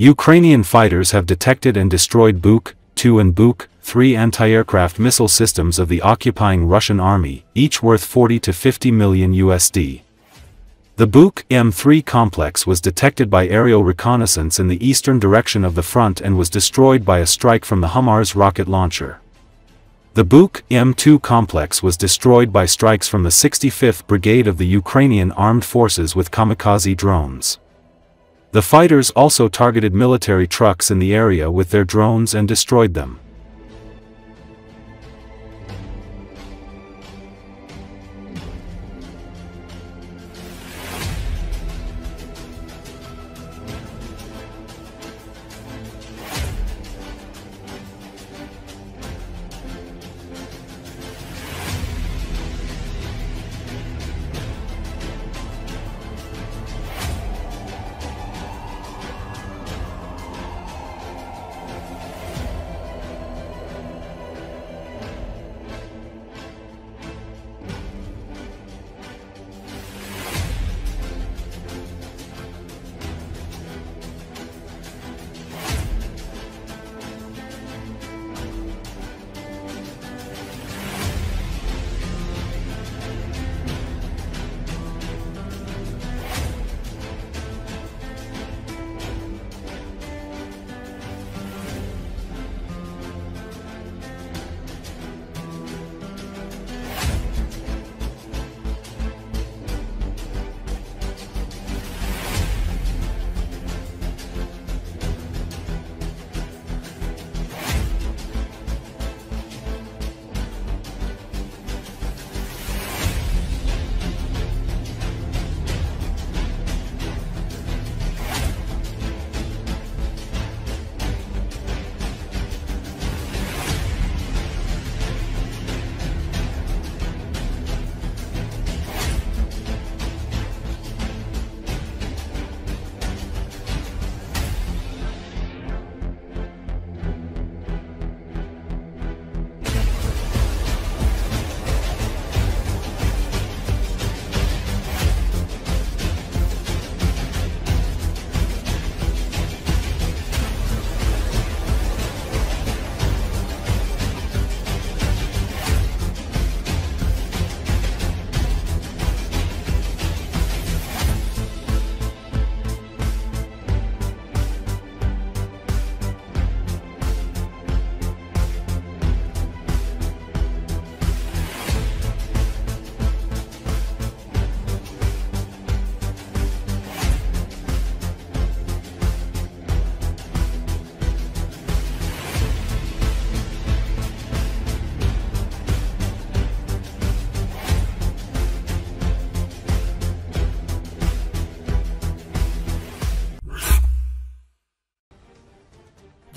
Ukrainian fighters have detected and destroyed Buk-2 and Buk-3 anti-aircraft missile systems of the occupying Russian army, each worth $40 to $50 million USD. The Buk-3 complex was detected by aerial reconnaissance in the eastern direction of the front and was destroyed by a strike from the Humars rocket launcher. The Buk-2 complex was destroyed by strikes from the 65th Brigade of the Ukrainian Armed Forces with kamikaze drones. The fighters also targeted military trucks in the area with their drones and destroyed them.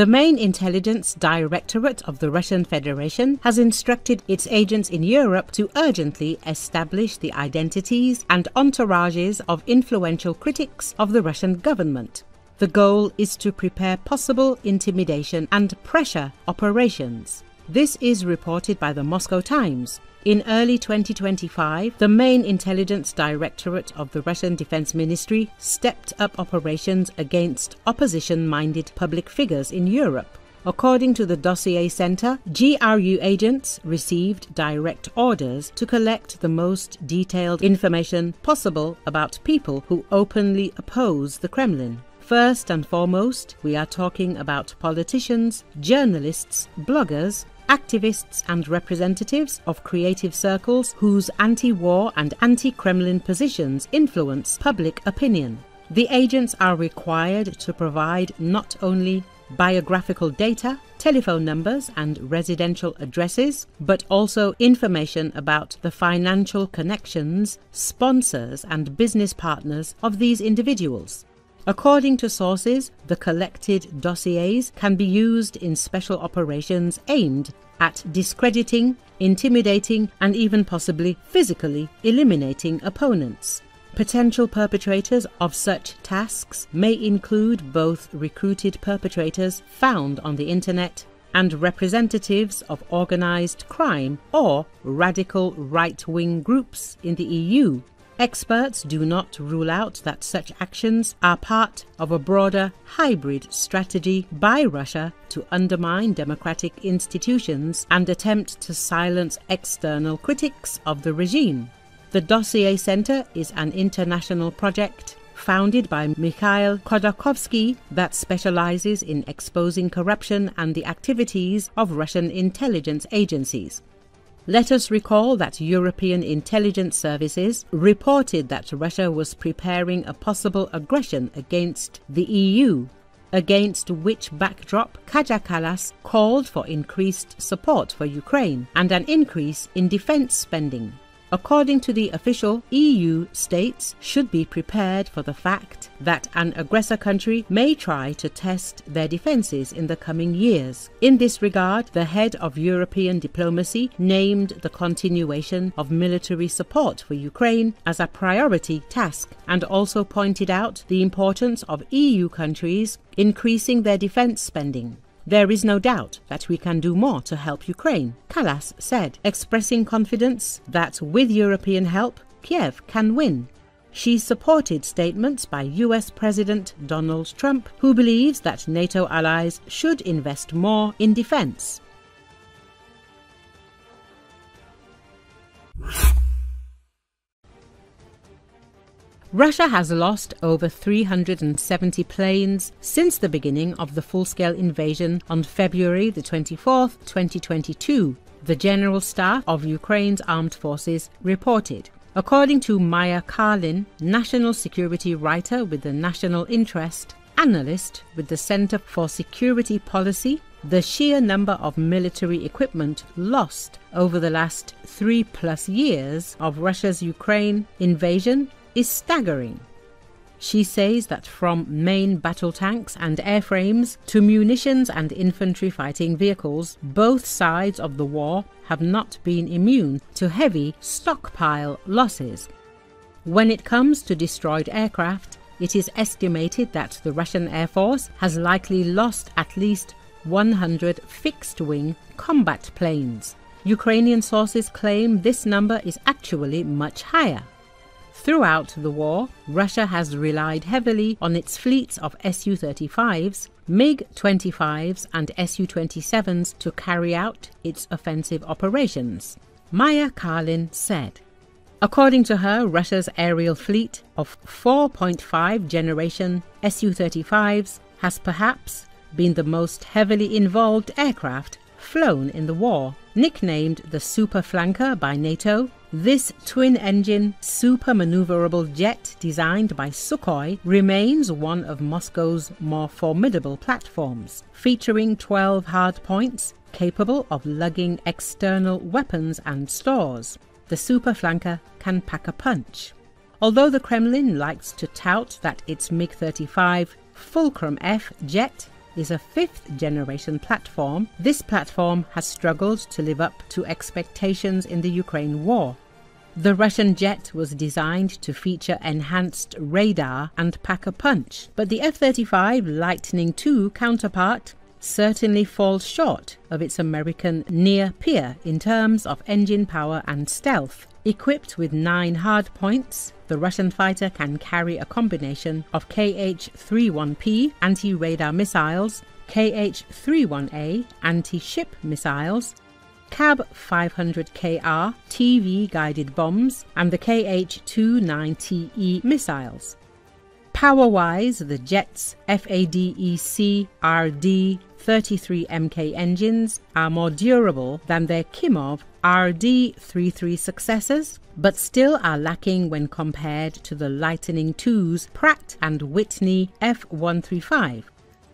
The main intelligence directorate of the Russian Federation has instructed its agents in Europe to urgently establish the identities and entourages of influential critics of the Russian government. The goal is to prepare possible intimidation and pressure operations. This is reported by the Moscow Times. In early 2025, the main intelligence directorate of the Russian Defense Ministry stepped up operations against opposition-minded public figures in Europe. According to the Dossier Center, GRU agents received direct orders to collect the most detailed information possible about people who openly oppose the Kremlin. First and foremost, we are talking about politicians, journalists, bloggers, activists and representatives of creative circles whose anti-war and anti-Kremlin positions influence public opinion. The agents are required to provide not only biographical data, telephone numbers and residential addresses, but also information about the financial connections, sponsors and business partners of these individuals. According to sources, the collected dossiers can be used in special operations aimed at discrediting, intimidating, and even possibly physically eliminating opponents. Potential perpetrators of such tasks may include both recruited perpetrators found on the internet and representatives of organized crime or radical right-wing groups in the EU. Experts do not rule out that such actions are part of a broader hybrid strategy by Russia to undermine democratic institutions and attempt to silence external critics of the regime. The Dossier Center is an international project founded by Mikhail Khodorkovsky that specializes in exposing corruption and the activities of Russian intelligence agencies. Let us recall that European intelligence services reported that Russia was preparing a possible aggression against the EU, against which backdrop Kaja Kallas called for increased support for Ukraine and an increase in defense spending. According to the official, EU states should be prepared for the fact that an aggressor country may try to test their defenses in the coming years. In this regard, the head of European diplomacy named the continuation of military support for Ukraine as a priority task and also pointed out the importance of EU countries increasing their defense spending. There is no doubt that we can do more to help Ukraine, Kallas said, expressing confidence that with European help, Kiev can win. She supported statements by US President Donald Trump, who believes that NATO allies should invest more in defense. Russia has lost over 370 planes since the beginning of the full-scale invasion on February the 24th, 2022, the General Staff of Ukraine's Armed Forces reported. According to Maya Karlin, national security writer with the National Interest, analyst with the Center for Security Policy, the sheer number of military equipment lost over the last 3+ years of Russia's Ukraine invasion is staggering. She says that from main battle tanks and airframes to munitions and infantry fighting vehicles, both sides of the war have not been immune to heavy stockpile losses. When it comes to destroyed aircraft, it is estimated that the Russian Air Force has likely lost at least 100 fixed-wing combat planes. Ukrainian sources claim this number is actually much higher. Throughout the war, Russia has relied heavily on its fleets of Su-35s, MiG-25s and Su-27s to carry out its offensive operations, Maya Karlin said. According to her, Russia's aerial fleet of 4.5 generation Su-35s has perhaps been the most heavily involved aircraft flown in the war. Nicknamed the Super Flanker by NATO, this twin-engine, super-maneuverable jet designed by Sukhoi remains one of Moscow's more formidable platforms, featuring 12 hardpoints capable of lugging external weapons and stores. The Super Flanker can pack a punch. Although the Kremlin likes to tout that its MiG-35 Fulcrum F jet is a 5th-generation platform, this platform has struggled to live up to expectations in the Ukraine war. The Russian jet was designed to feature enhanced radar and pack a punch, but the F-35 Lightning II counterpart certainly falls short of its American near-peer in terms of engine power and stealth. Equipped with 9 hardpoints, the Russian fighter can carry a combination of Kh-31P anti-radar missiles, Kh-31A anti-ship missiles, Cab-500KR TV-guided bombs, and the Kh-29TE missiles. Power-wise, the jet's FADEC RD-33MK engines are more durable than their Kimov RD-33 successors, but still are lacking when compared to the Lightning II's Pratt & Whitney F-135,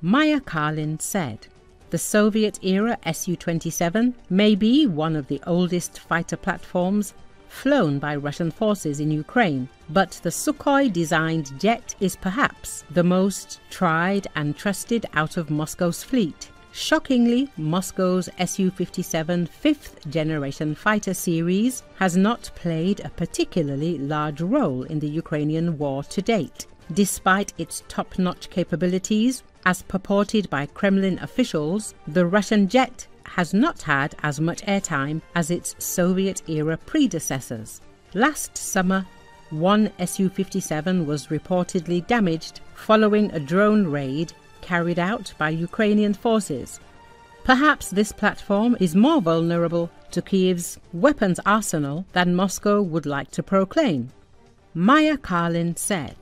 Maya Karlin said. The Soviet-era Su-27 may be one of the oldest fighter platforms flown by Russian forces in Ukraine, but the Sukhoi-designed jet is perhaps the most tried and trusted out of Moscow's fleet. Shockingly, Moscow's Su-57 5th-generation fighter series has not played a particularly large role in the Ukrainian war to date. Despite its top-notch capabilities, as purported by Kremlin officials, the Russian jet has not had as much airtime as its Soviet-era predecessors. Last summer, One Su-57 was reportedly damaged following a drone raid carried out by Ukrainian forces. Perhaps this platform is more vulnerable to Kiev's weapons arsenal than Moscow would like to proclaim. Maya Karlin said.